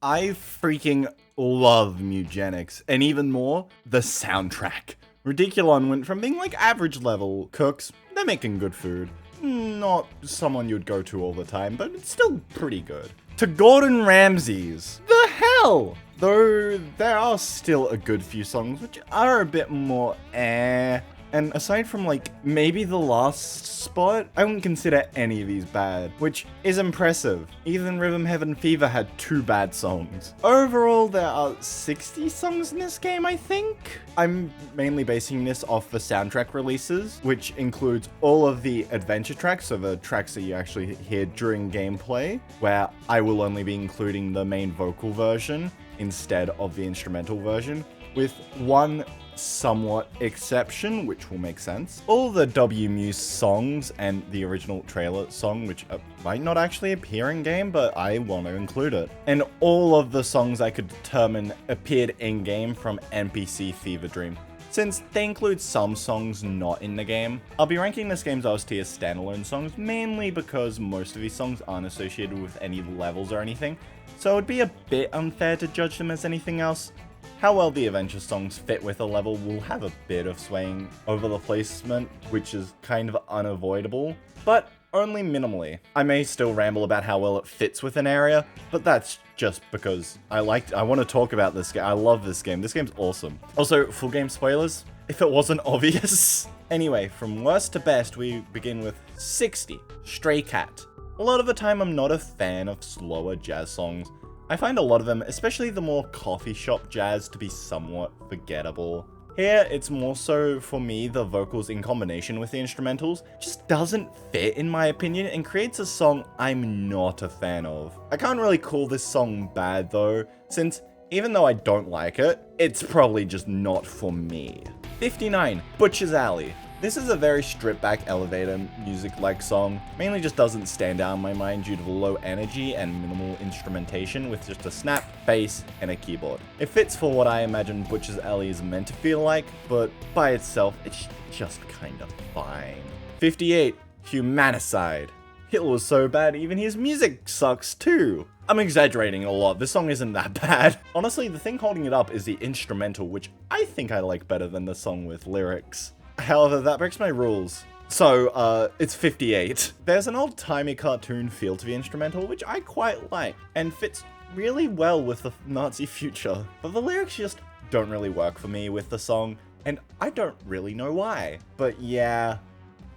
I freaking love Mewgenics, and even more, the soundtrack. Ridiculon went from being like average level cooks, they're making good food. Not someone you'd go to all the time, but it's still pretty good. To Gordon Ramsay's. The hell! Though there are still a good few songs which are a bit more eh. And aside from like maybe the last spot, I wouldn't consider any of these bad, which is impressive. Even Rhythm Heaven Fever had 2 bad songs. Overall, there are 60 songs in this game, I think. I'm mainly basing this off the soundtrack releases, which includes all of the adventure tracks, so the tracks that you actually hear during gameplay, where I will only be including the main vocal version instead of the instrumental version, with one somewhat exception, which will make sense. All the W Muse songs and the original trailer song, which might not actually appear in game, but I want to include it. And all of the songs I could determine appeared in game from NPC Fever Dream. Since they include some songs not in the game, I'll be ranking this game's OST as standalone songs, mainly because most of these songs aren't associated with any levels or anything, so it'd be a bit unfair to judge them as anything else. How well the adventure songs fit with a level will have a bit of swaying over the placement, which is kind of unavoidable, but only minimally. I may still ramble about how well it fits with an area, but that's just because I want to talk about this game. I love this game. This game's awesome. Also, full game spoilers, if it wasn't obvious. Anyway, from worst to best, we begin with 60, Stray Cat. A lot of the time, I'm not a fan of slower jazz songs. I find a lot of them, especially the more coffee shop jazz, to be somewhat forgettable. Here, it's more so, for me, the vocals in combination with the instrumentals just doesn't fit in my opinion and creates a song I'm not a fan of. I can't really call this song bad though, since even though I don't like it, it's probably just not for me. 59, Butcher's Alley. This is a very stripped-back elevator music-like song, mainly just doesn't stand out in my mind due to the low energy and minimal instrumentation with just a snap, bass, and a keyboard. It fits for what I imagine Butcher's Alley is meant to feel like, but by itself, it's just kinda fine. 58, Humanicide. Hitler was so bad, even his music sucks too. I'm exaggerating a lot, this song isn't that bad. Honestly, the thing holding it up is the instrumental, which I think I like better than the song with lyrics. However, that breaks my rules. So, it's 58. There's an old-timey cartoon feel to the instrumental, which I quite like, and fits really well with the Nazi future. But the lyrics just don't really work for me with the song, and I don't really know why. But yeah,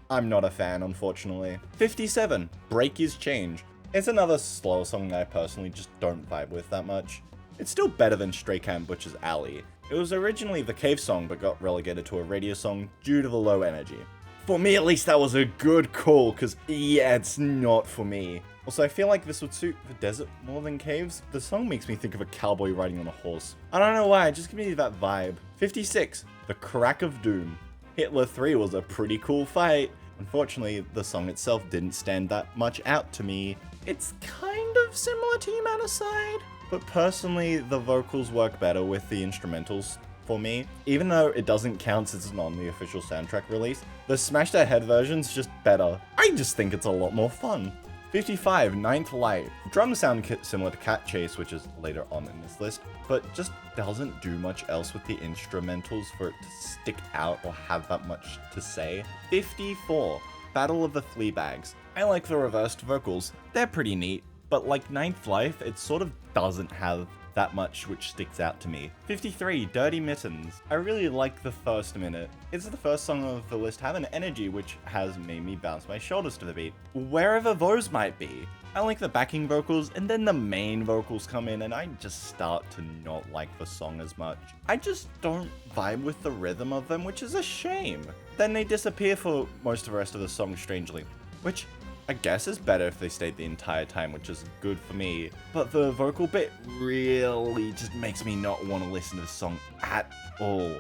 I'm not a fan, unfortunately. 57, Break Is Change. It's another slower song that I personally just don't vibe with that much. It's still better than Stray Cat and Butcher's Alley. It was originally the Cave song, but got relegated to a radio song due to the low energy. For me, at least, that was a good call, because yeah, it's not for me. Also, I feel like this would suit the desert more than caves. The song makes me think of a cowboy riding on a horse. I don't know why, just give me that vibe. 56, The Crack of Doom. Hitler 3 was a pretty cool fight. Unfortunately, the song itself didn't stand that much out to me. It's kind of similar to Humanicide, but personally, the vocals work better with the instrumentals for me. Even though it doesn't count since it's not on the official soundtrack release, the Smash That Head version's just better. I just think it's a lot more fun. 55, Ninth Light. Drums sound similar to Cat Chase, which is later on in this list, but just doesn't do much else with the instrumentals for it to stick out or have that much to say. 54, Battle of the Fleabags. I like the reversed vocals. They're pretty neat. But like Ninth Life, it sort of doesn't have that much which sticks out to me. 53, Dirty Mittens. I really like the first minute. It's the first song of the list have an energy which has made me bounce my shoulders to the beat, wherever those might be. I like the backing vocals, and then the main vocals come in and I just start to not like the song as much. I just don't vibe with the rhythm of them, which is a shame. Then they disappear for most of the rest of the song strangely, which I guess is better if they stayed the entire time, which is good for me. But the vocal bit really just makes me not want to listen to the song at all.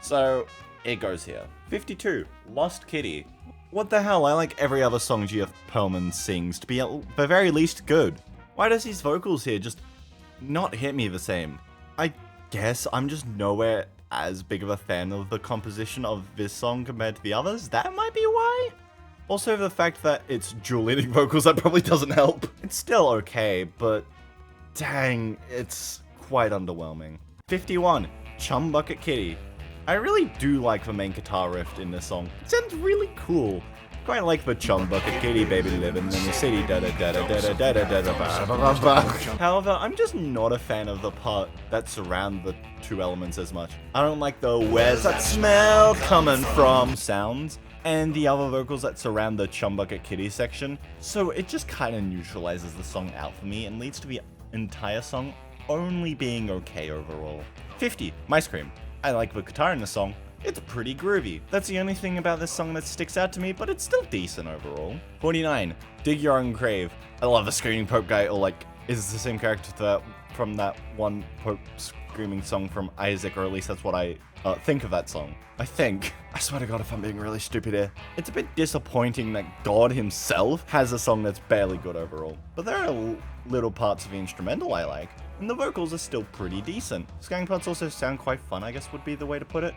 So, it goes here. 52, Lost Kitty. What the hell, I like every other song G.F. Perlman sings to be at the very least good. Why does his vocals here just not hit me the same? I guess I'm just nowhere as big of a fan of the composition of this song compared to the others. That might be why? Also, the fact that it's dual leading vocals, that probably doesn't help. It's still okay, but dang, it's quite underwhelming. 51, Chumbucket Kitty. I really do like the main guitar riff in this song. It sounds really cool. Quite like the Chumbucket Kitty baby living in the city. However, I'm just not a fan of the part that surround the two elements as much. I don't like the "where's that smell coming from" sounds and the other vocals that surround the Chumbucket Kitty section. So it just kind of neutralizes the song out for me and leads to the entire song only being okay overall. 50, Mice Cream. I like the guitar in the song. It's pretty groovy. That's the only thing about this song that sticks out to me, but it's still decent overall. 49, Dig Your Own Grave. I love the screaming Pope guy, or like, is the same character from that one Pope screaming song from Isaac, or at least that's what I think of that song. I think. I swear to God if I'm being really stupid here. It's a bit disappointing that God himself has a song that's barely good overall. But there are little parts of the instrumental I like. And the vocals are still pretty decent. Skank parts also sound quite fun, I guess would be the way to put it.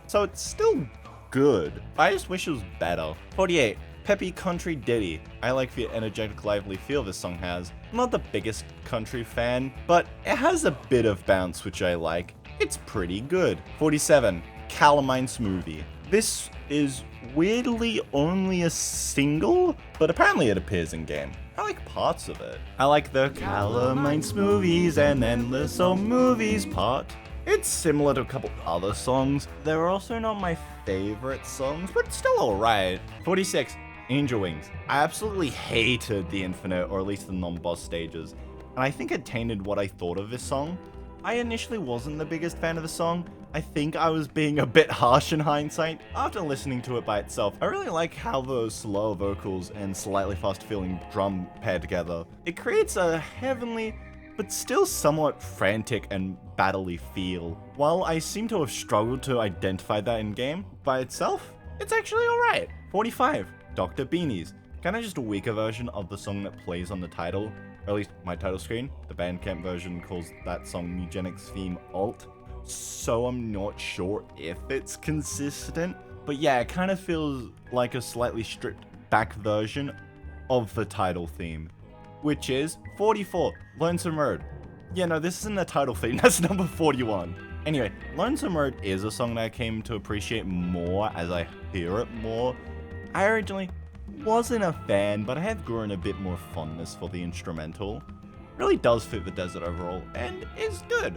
So it's still good. I just wish it was better. 48, Peppy Country Ditty. I like the energetic, lively feel this song has. I'm not the biggest country fan, but it has a bit of bounce, which I like. It's pretty good. 47, Calamine Smoothie. This is weirdly only a single, but apparently it appears in game. I like parts of it. I like the Calamine Smoothies and Endless Old Movies part. It's similar to a couple other songs. They're also not my favorite songs, but still alright. 46, Angel Wings. I absolutely hated the Infinite, or at least the non-boss stages, and I think it tainted what I thought of this song. I initially wasn't the biggest fan of the song. I think I was being a bit harsh in hindsight. After listening to it by itself, I really like how those slow vocals and slightly fast feeling drum pair together. It creates a heavenly, but still somewhat frantic and battle-y feel. While I seem to have struggled to identify that in game, by itself, it's actually alright. 45, Dr. Beanies. Kinda just a weaker version of the song that plays on the title, or at least my title screen. The Bandcamp version calls that song Mewgenics theme alt. So I'm not sure if it's consistent, but yeah, it kind of feels like a slightly stripped back version of the title theme, which is 44, Lonesome Road. Yeah, no, this isn't the title theme, that's number 41. Anyway, Lonesome Road is a song that I came to appreciate more as I hear it more. I originally wasn't a fan, but I have grown a bit more fondness for the instrumental. It really does fit the desert overall, and is good.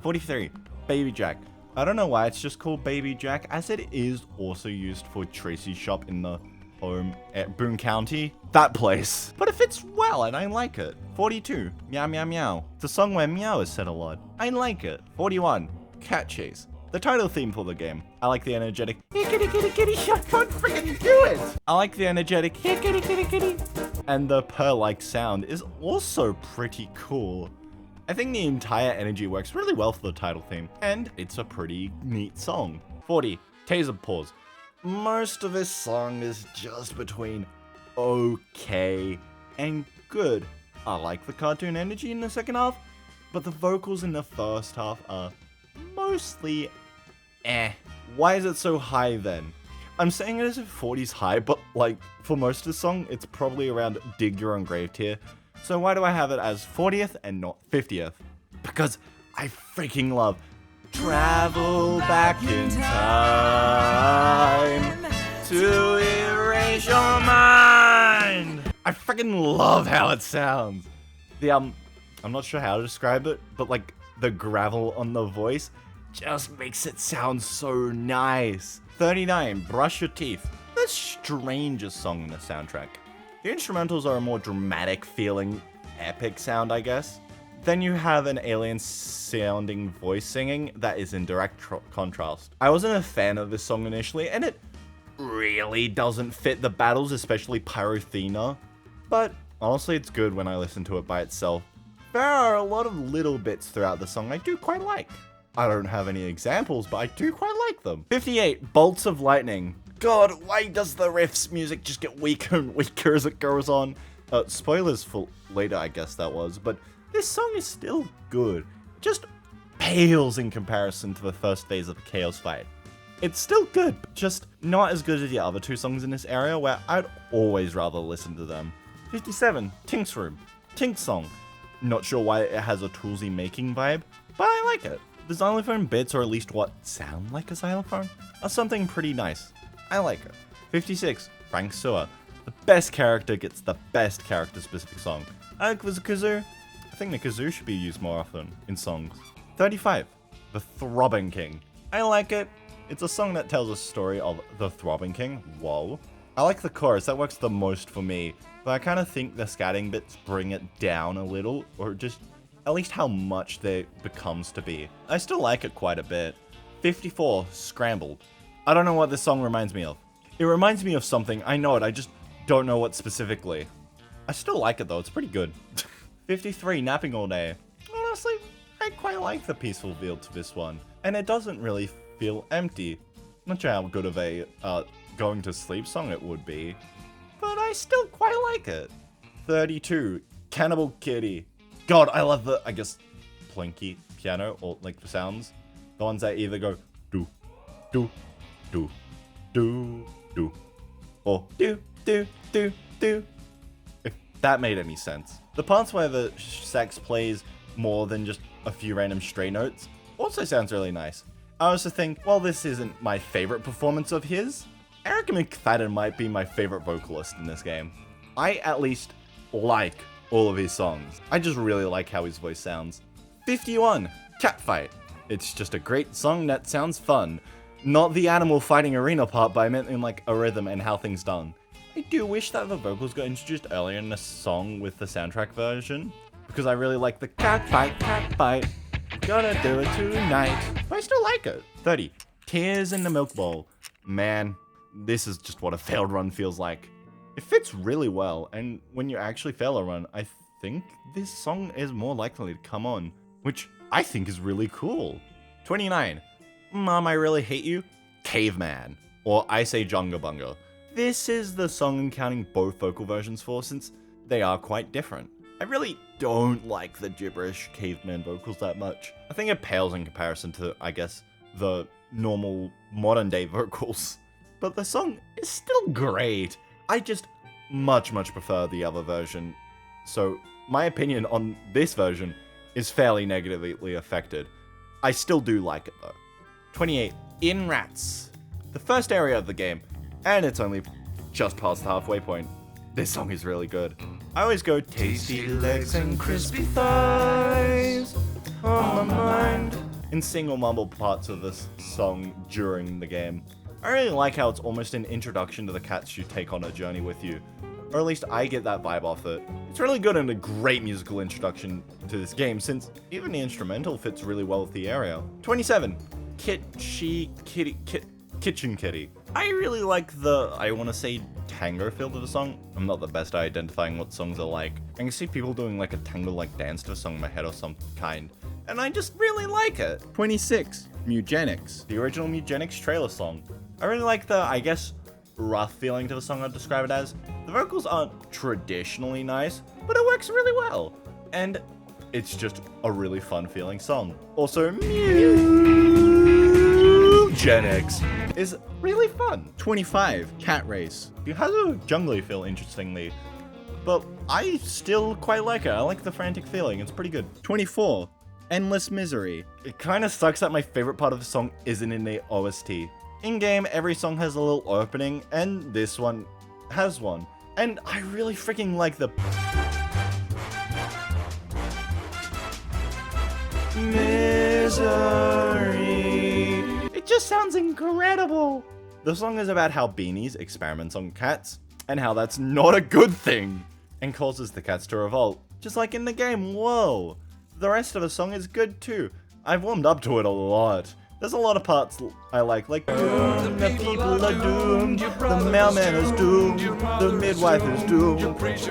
43, Baby Jack. I don't know why it's just called Baby Jack, as it is also used for Tracy's shop in the home at Boone County. That place. But it fits well, and I like it. 42, Meow Meow Meow. It's a song where meow is said a lot. I like it. 41, Cat Chase. The title theme for the game. I like the energetic, hey kitty kitty kitty, shut, can't freaking do it! I like the energetic, hey kitty kitty kitty. And the purr-like sound is also pretty cool. I think the entire energy works really well for the title theme, and it's a pretty neat song. 40, Taser Paws. Most of this song is just between okay and good. I like the cartoon energy in the second half, but the vocals in the first half are mostly eh. Why is it so high then? I'm saying it as if 40's high, but like for most of the song, it's probably around Dig Your Own Grave tier. So why do I have it as 40th and not 50th? Because I freaking love Travel Back in Time to Erase Your Mind. I freaking love how it sounds. I'm not sure how to describe it, but like the gravel on the voice just makes it sound so nice. 39, Brush Your Teeth. The strangest song in the soundtrack. The instrumentals are a more dramatic feeling, epic sound, I guess. Then you have an alien sounding voice singing that is in direct contrast. I wasn't a fan of this song initially, and it really doesn't fit the battles, especially Pyrothena. But honestly, it's good when I listen to it by itself. There are a lot of little bits throughout the song I do quite like. I don't have any examples, but I do quite like them. 58, Bolts of Lightning. God, why does the riff's music just get weaker and weaker as it goes on? Spoilers for later, I guess that was, but this song is still good. It just pales in comparison to the first phase of the Chaos fight. It's still good, but just not as good as the other two songs in this area, where I'd always rather listen to them. 57, Tink's Room. Tink's song. Not sure why it has a Toolsy making vibe, but I like it. The xylophone bits, or at least what sound like a xylophone, are something pretty nice. I like it. 56, Frank Sewer. The best character gets the best character-specific song. I like the kazoo. I think the kazoo should be used more often in songs. 35, The Throbbing King. I like it. It's a song that tells a story of the Throbbing King. Whoa. I like the chorus, that works the most for me, but I kind of think the scatting bits bring it down a little, or just at least how much there becomes to be. I still like it quite a bit. 54, Scrambled. I don't know what this song reminds me of. It reminds me of something, I know it, I just don't know what specifically. I still like it though, it's pretty good. 53, Napping All Day. Honestly, I quite like the peaceful feel to this one, and it doesn't really feel empty. Not sure how good of a going to sleep song it would be, but I still quite like it. 32, Cannibal Kitty. God, I love the, I guess, plinky piano, or like the sounds. The ones that either go do, do, do, do, do, or do, do, do, do. If that made any sense. The parts where the sax plays more than just a few random stray notes also sounds really nice. I also think, while this isn't my favorite performance of his, Eric McFadden might be my favorite vocalist in this game. I at least like all of his songs. I just really like how his voice sounds. 51, Catfight. It's just a great song that sounds fun. Not the animal fighting arena part, but I meant in like a rhythm and how things done. I do wish that the vocals got introduced earlier in the song with the soundtrack version, because I really like the catfight, gonna do it tonight. But I still like it. 30, Tears in the Milk Bowl. Man, this is just what a failed run feels like. It fits really well, and when you actually fail a run, I think this song is more likely to come on, which I think is really cool. 29, Mom, I Really Hate You, Caveman, or I Say Junga Bunga. This is the song I'm counting both vocal versions for, since they are quite different. I really don't like the gibberish caveman vocals that much. I think it pales in comparison to, I guess, the normal modern day vocals. But the song is still great. I just much prefer the other version. So my opinion on this version is fairly negatively affected. I still do like it though. 28, In Rats. The first area of the game, and it's only just past the halfway point. This song is really good. I always go tasty legs and crispy thighs on my mind in single mumble parts of this song during the game. I really like how it's almost an introduction to the cats you take on a journey with you. Or at least I get that vibe off it. It's really good and a great musical introduction to this game, since even the instrumental fits really well with the area. 27, Kitchen Kitty. I really like the, I want to say, tango feel to the song. I'm not the best at identifying what songs are like. I can see people doing like a tango-like dance to a song in my head or some kind, and I just really like it. 26, Mewgenics. The original Mewgenics trailer song. I really like the, I guess, rough feeling to the song I'd describe it as. The vocals aren't traditionally nice, but it works really well. And it's just a really fun feeling song. Also, Mewgenics is really fun. 25, Cat Race. It has a jungly feel, interestingly, but I still quite like it. I like the frantic feeling. It's pretty good. 24, Endless Misery. It kind of sucks that my favorite part of the song isn't in the OST. In-game, every song has a little opening, and this one has one. And I really freaking like the Misery. It just sounds incredible. The song is about how Beanies experiments on cats, and how that's not a good thing, and causes the cats to revolt. Just like in the game, whoa. The rest of the song is good too. I've warmed up to it a lot. There's a lot of parts I like doomed, the people are doomed, the mailman is doomed, the midwife is doomed,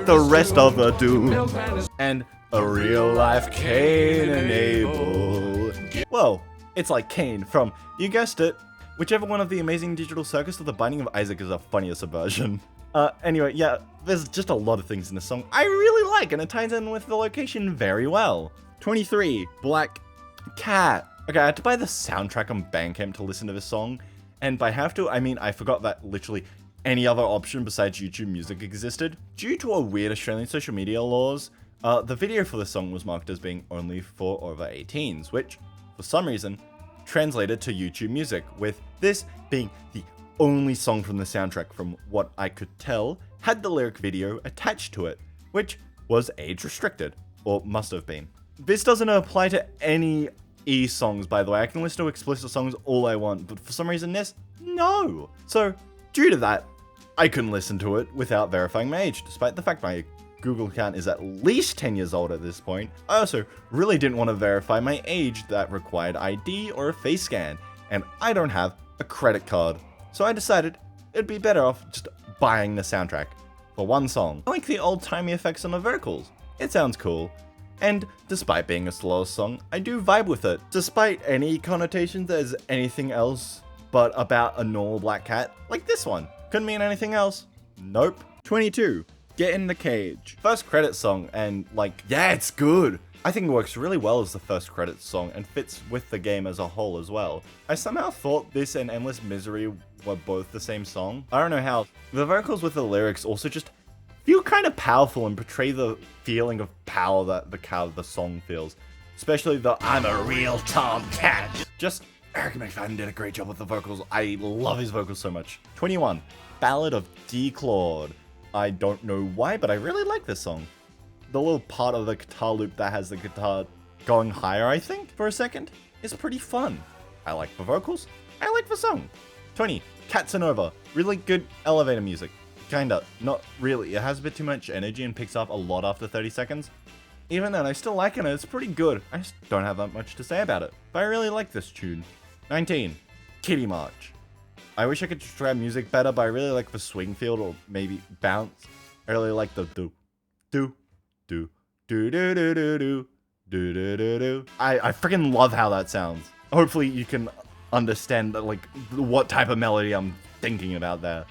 the rest of the doomed, and a real life Cain and Abel. Well, it's like Cain from, you guessed it, whichever one of the Amazing Digital Circus or The Binding of Isaac is a funnier subversion. Anyway, yeah, there's just a lot of things in this song I really like, and it ties in with the location very well. 23, Black Cat. Okay, I had to buy the soundtrack on Bandcamp to listen to this song, and by have to, I mean I forgot that literally any other option besides YouTube Music existed. Due to a weird Australian social media laws, The video for this song was marked as being only for over 18s, which, for some reason, translated to YouTube Music, with this being the only song from the soundtrack, from what I could tell, had the lyric video attached to it, which was age restricted, or must have been. This doesn't apply to any songs, by the way. I can listen to explicit songs all I want, but for some reason this, no. So, due to that, I couldn't listen to it without verifying my age, despite the fact my Google account is at least 10 years old at this point. I also really didn't want to verify my age that required ID or a face scan, and I don't have a credit card. So I decided it'd be better off just buying the soundtrack for one song. I like the old-timey effects on the vocals. It sounds cool. And despite being a slower song, I do vibe with it. Despite any connotations as anything else but about a normal black cat, like this one. Couldn't mean anything else. Nope. 22. Get in the Cage. First credit song, and like, yeah, it's good. I think it works really well as the first credits song and fits with the game as a whole as well. I somehow thought this and Endless Misery were both the same song. I don't know how. The vocals with the lyrics also just feel kind of powerful and portray the feeling of power that the song feels. Especially the "I'm a real tomcat." Just, Eric McFadden did a great job with the vocals. I love his vocals so much. 21. Ballad of D. Claude. I don't know why, but I really like this song. The little part of the guitar loop that has the guitar going higher, I think, for a second, is pretty fun. I like the vocals. I like the song. 20. Casanova. Really good elevator music. Kinda. Not really. It has a bit too much energy and picks up a lot after 30 seconds. Even then, I still like it and it's pretty good. I just don't have that much to say about it. But I really like this tune. 19. Kitty March. I wish I could describe music better, but I really like the swing field or maybe bounce. I really like the do, do, do, do, do, do, do, do, do, do, do, do. I freaking love how that sounds. Hopefully you can understand like what type of melody I'm thinking about there.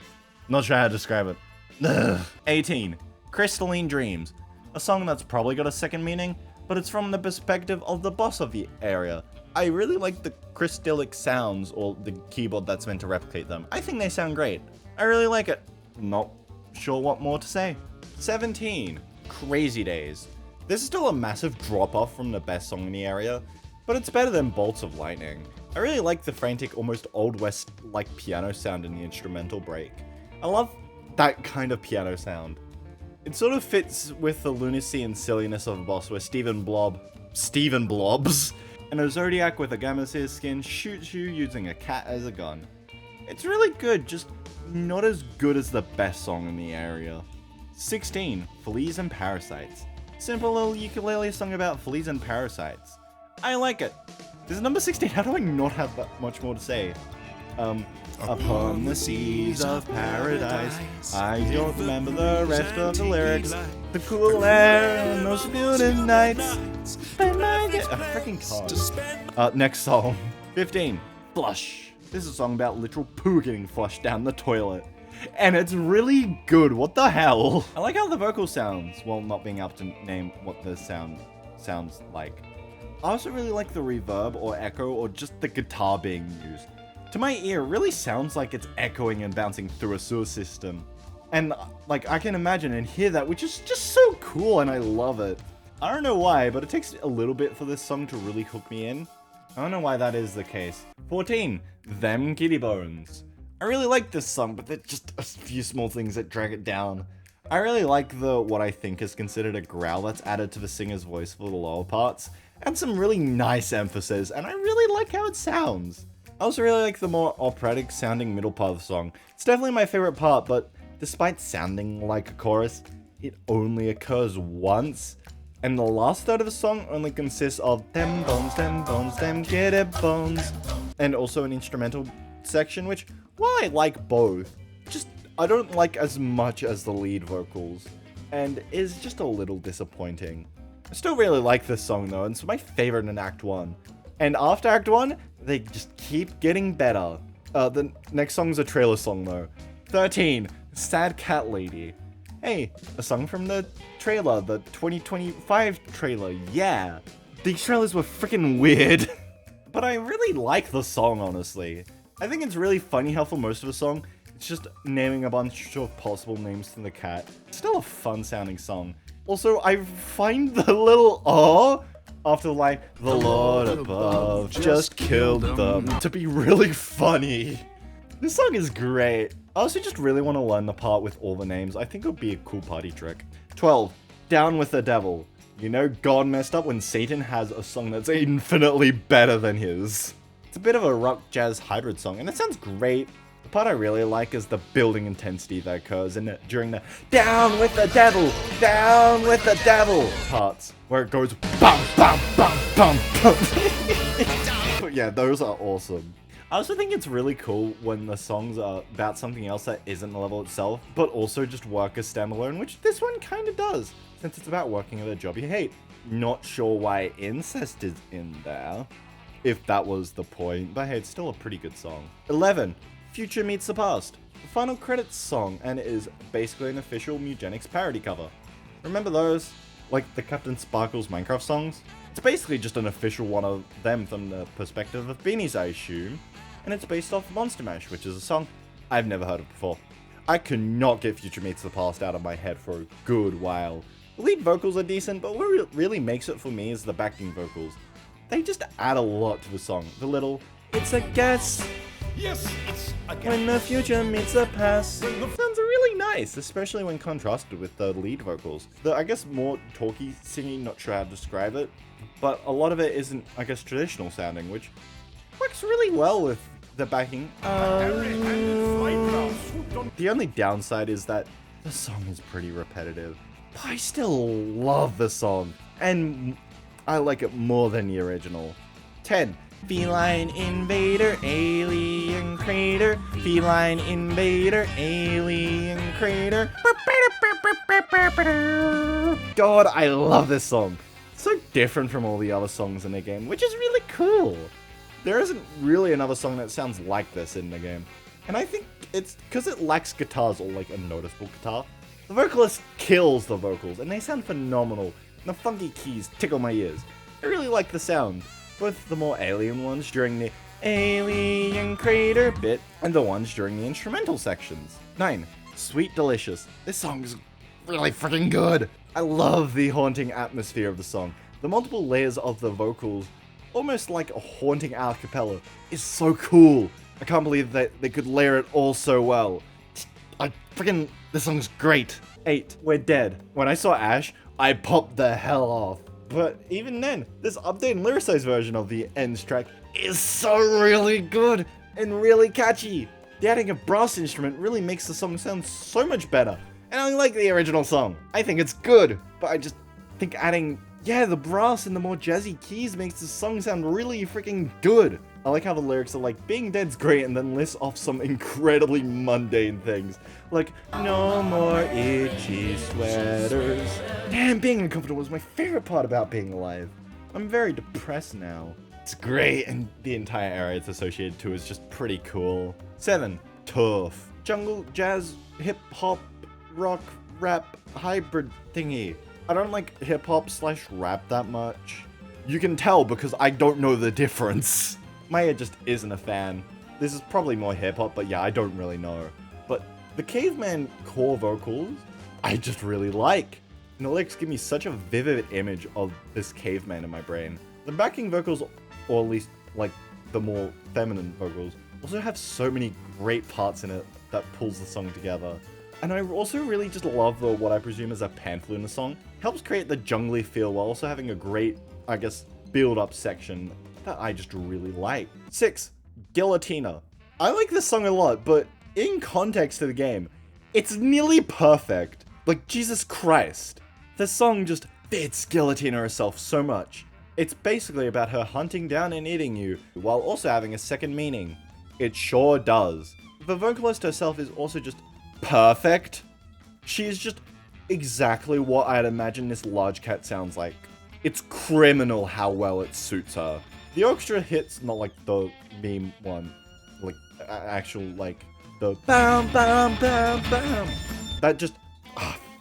Not sure how to describe it. Ugh. 18. Crystaline Dreams. A song that's probably got a second meaning, but it's from the perspective of the boss of the area. I really like the crystallic sounds, or the keyboard that's meant to replicate them. I think they sound great. I really like it. Not sure what more to say. 17. Crazy Days. This is still a massive drop-off from the best song in the area, but it's better than Bolts of Lightning. I really like the frantic, almost Old West-like piano sound in the instrumental break. I love that kind of piano sound. It sort of fits with the lunacy and silliness of a boss where Steven Blobs, and a Zodiac with a Gammaseer skin shoots you using a cat as a gun. It's really good, just not as good as the best song in the area. 16. Fleas and Parasites. Simple little ukulele song about fleas and parasites. I like it. This is number 16, how do I not have that much more to say? Upon the seas of paradise, I don't remember the rest of the lyrics. The cool air and those beautiful nights. A freaking card. Next song. 15. Flush. This is a song about literal poo getting flushed down the toilet. And it's really good, what the hell? I like how the vocal sounds, while not being able to name what the sounds like. I also really like the reverb or echo or just the guitar being used. To my ear, it really sounds like it's echoing and bouncing through a sewer system. And like, I can imagine and hear that, which is just so cool and I love it. I don't know why, but it takes a little bit for this song to really hook me in. I don't know why that is the case. 14. Them Kitty Bones. I really like this song, but there's just a few small things that drag it down. I really like the, what I think is considered a growl that's added to the singer's voice for the lower parts, and some really nice emphasis, and I really like how it sounds. I also really like the more operatic sounding middle part of the song. It's definitely my favorite part, but despite sounding like a chorus, it only occurs once, and the last third of the song only consists of them bones, them kitty bones, and also an instrumental section, which, while I like both, just I don't like as much as the lead vocals, and is just a little disappointing. I still really like this song though, and it's my favorite in Act 1. And after Act 1, they just keep getting better. The next song's a trailer song though. 13. Sad Cat Lady. Hey, a song from the trailer, the 2025 trailer, yeah. These trailers were freaking weird. But I really like the song, honestly. I think it's really funny how for most of the song, it's just naming a bunch of possible names to the cat. It's still a fun sounding song. Also, I find the little after the line, the Lord above just killed them, to be really funny. This song is great. I also just really want to learn the part with all the names. I think it would be a cool party trick. 12. Down with the Devil. You know God messed up when Satan has a song that's infinitely better than his. It's a bit of a rock jazz hybrid song, and it sounds great. The part I really like is the building intensity that occurs during the down with the devil parts, where it goes bum bum bum bum bum. Yeah, those are awesome. I also think it's really cool when the songs are about something else that isn't the level itself, but also just work as standalone, which this one kind of does, since it's about working at a job you hate. Not sure why incest is in there, if that was the point, but hey, it's still a pretty good song. 11. Future Meets the Past. The final credits song, and it is basically an official Mewgenics parody cover. Remember those? Like the Captain Sparkle's Minecraft songs? It's basically just an official one of them from the perspective of beanies, I assume. And it's based off Monster Mash, which is a song I've never heard of before. I could not get Future Meets the Past out of my head for a good while. The lead vocals are decent, but what really makes it for me is the backing vocals. They just add a lot to the song. The little, it's a guess. Yes, it's a guess. When the future meets the past. Sounds really nice, especially when contrasted with the lead vocals. The, I guess, more talky singing, not sure how to describe it, but a lot of it isn't, I guess, traditional sounding, which works really well with the backing. The only downside is that the song is pretty repetitive. But I still love the song, and I like it more than the original. 10. Feline invader, alien crater. Feline invader, alien crater. God, I love this song. It's so different from all the other songs in the game, which is really cool. There isn't really another song that sounds like this in the game. And I think it's because it lacks guitars or like a noticeable guitar. The vocalist kills the vocals, and they sound phenomenal. And the funky keys tickle my ears. I really like the sound. Both the more alien ones during the alien crater bit, and the ones during the instrumental sections. 9. Sweet Delicious. This song is really freaking good. I love the haunting atmosphere of the song. The multiple layers of the vocals, almost like a haunting a cappella, is so cool. I can't believe that they could layer it all so well. This song's great. 8. We're Dead. When I saw Ash, I popped the hell off. But even then, this updated and lyricized version of the ends track is so really good and really catchy. The adding a brass instrument really makes the song sound so much better. And I like the original song. I think it's good, but I just think adding, the brass and the more jazzy keys makes the song sound really freaking good. I like how the lyrics are like, being dead's great, and then lists off some incredibly mundane things. Like, no more itchy sweaters. Damn, being uncomfortable is my favorite part about being alive. I'm very depressed now. It's great, and the entire area it's associated to is just pretty cool. 7. Tough. Jungle, jazz, hip-hop, rock, rap, hybrid thingy. I don't like hip-hop / rap that much. You can tell because I don't know the difference. Maya just isn't a fan. This is probably more hip-hop, but yeah, I don't really know. But the caveman core vocals, I just really like. And the lyrics give me such a vivid image of this caveman in my brain. The backing vocals, or at least like the more feminine vocals, also have so many great parts in it that pulls the song together. And I also really just love the, what I presume is a pan flute in the song. Helps create the jungly feel while also having a great, I guess, build-up section that I just really like. 6. Guillotina. I like this song a lot, but in context to the game, it's nearly perfect. Like, Jesus Christ. This song just fits Guillotina herself so much. It's basically about her hunting down and eating you, while also having a second meaning. It sure does. The vocalist herself is also just perfect. She is just exactly what I'd imagine this large cat sounds like. It's criminal how well it suits her. The orchestra hits, not like the meme one, like actual, like the bam bam bam bam. That just,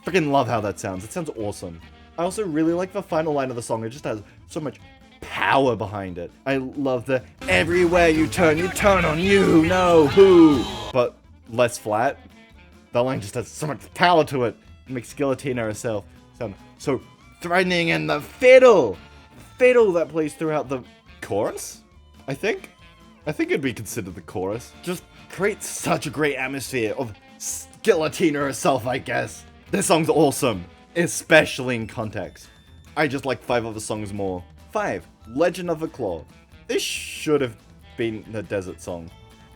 freaking love how that sounds. It sounds awesome. I also really like the final line of the song. It just has so much power behind it. I love the everywhere you turn on you know who. But less flat. That line just has so much power to it. It makes Guillotina herself sound so threatening, and the fiddle that plays throughout the chorus, I think it'd be considered the chorus, just creates such a great atmosphere of Guillotina herself, I guess. This song's awesome, especially in context. I just like 5 other songs more. 5, Legend of the Claw. This should have been the desert song.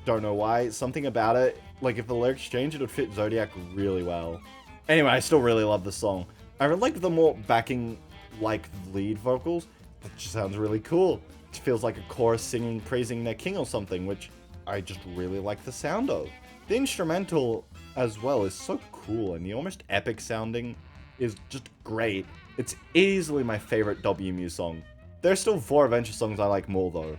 Don't know why, something about it, like if the lyrics change, it would fit Zodiac really well. Anyway, I still really love this song. I really like the more backing, like, lead vocals. It just sounds really cool. It feels like a chorus singing, praising their king or something, which I just really like the sound of. The instrumental as well is so cool, and the almost epic sounding is just great. It's easily my favorite WMU song. There's still 4 Adventure songs I like more though.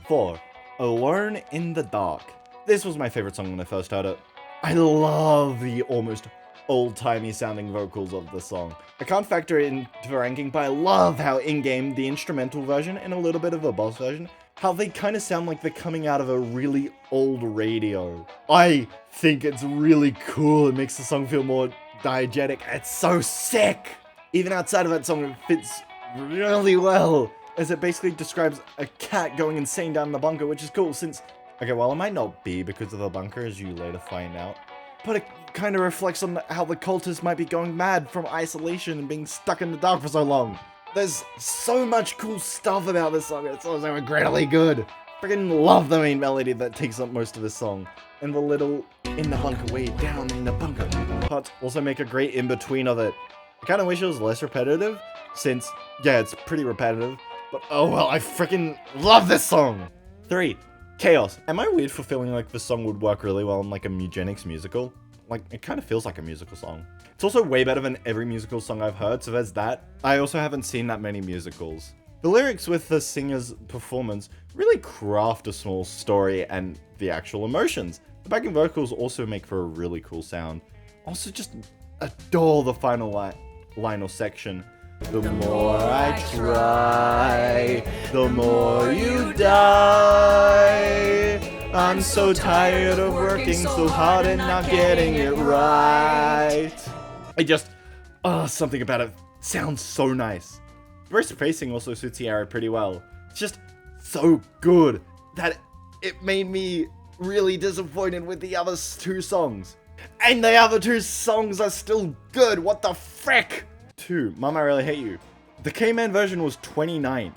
4, Alone in the Dark. This was my favorite song when I first heard it. I love the almost old-timey sounding vocals of the song. I can't factor it into the ranking, but I love how in-game the instrumental version and a little bit of a boss version, how they kind of sound like they're coming out of a really old radio. I think it's really cool. It makes the song feel more diegetic. It's so sick! Even outside of that song, it fits really well, as it basically describes a cat going insane down in the bunker, which is cool since... Okay, well, it might not be because of the bunker, as you later find out, but it kind of reflects on how the cultists might be going mad from isolation and being stuck in the dark for so long. There's so much cool stuff about this song, it's also incredibly good. Freaking love the main melody that takes up most of this song, and the little in the bunker, way down in the bunker parts also make a great in-between of it. I kind of wish it was less repetitive, since, yeah, it's pretty repetitive, but oh well, I freaking love this song! 3, Chaos. Am I weird for feeling like this song would work really well in like a Mewgenics musical? Like, it kind of feels like a musical song. It's also way better than every musical song I've heard, so there's that. I also haven't seen that many musicals. The lyrics with the singer's performance really craft a small story and the actual emotions. The backing vocals also make for a really cool sound. Also just adore the final line or section. The more I try, the more you die. I'm so tired of working so hard and not getting it right. Something about it sounds so nice. Burst pacing also suits the era pretty well. It's just so good that it made me really disappointed with the other 2 songs. And the other 2 songs are still good, what the frick? 2, Mama I Really Hate You. The Caveman version was 29th.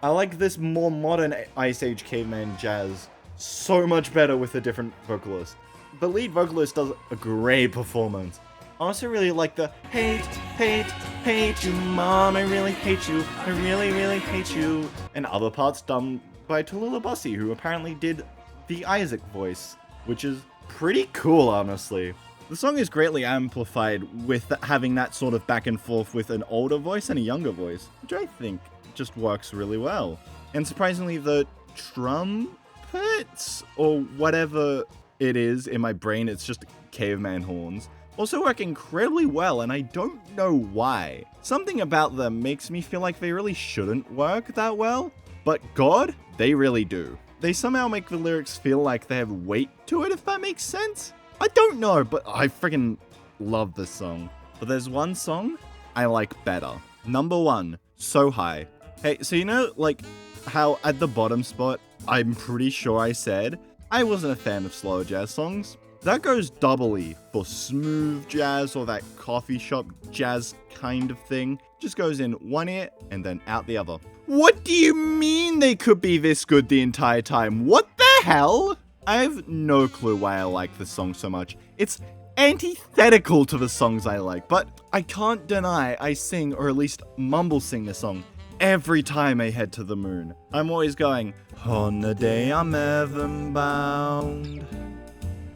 I like this more modern Ice Age Caveman jazz so much better with a different vocalist. The lead vocalist does a great performance. I also really like the hate you, Mom, I really hate you, I really, really hate you, and other parts done by Tallulah Bussey, who apparently did the Isaac voice, which is pretty cool, honestly. The song is greatly amplified with having that sort of back and forth with an older voice and a younger voice, which I think just works really well. And surprisingly, the trumpets, or whatever it is in my brain, it's just caveman horns, also work incredibly well, and I don't know why. Something about them makes me feel like they really shouldn't work that well, but God, they really do. They somehow make the lyrics feel like they have weight to it, if that makes sense. I don't know, but I freaking love this song. But there's one song I like better. Number 1, So High. Hey, so you know, like, how at the bottom spot, I'm pretty sure I said I wasn't a fan of slower jazz songs? That goes doubly for smooth jazz or that coffee shop jazz kind of thing. Just goes in one ear and then out the other. What do you mean they could be this good the entire time? What the hell? I have no clue why I like this song so much. It's antithetical to the songs I like, but I can't deny I sing, or at least mumble sing this song every time I head to the moon. I'm always going, on the day I'm heaven bound,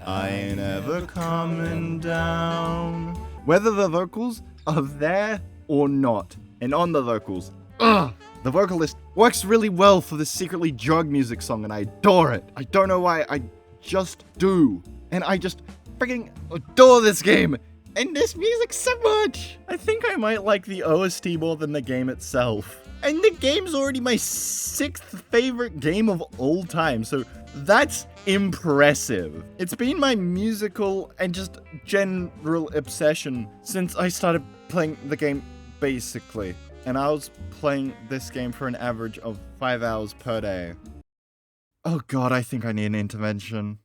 I ain't ever coming down. Whether the vocals are there or not, and on the vocals, the vocalist works really well for this secretly drug music song, and I adore it. I don't know why, I just do. And I just freaking adore this game and this music so much. I think I might like the OST more than the game itself. And the game's already my 6th favorite game of all time, so that's impressive. It's been my musical and just general obsession since I started playing the game basically. And I was playing this game for an average of 5 hours per day. Oh god, I think I need an intervention.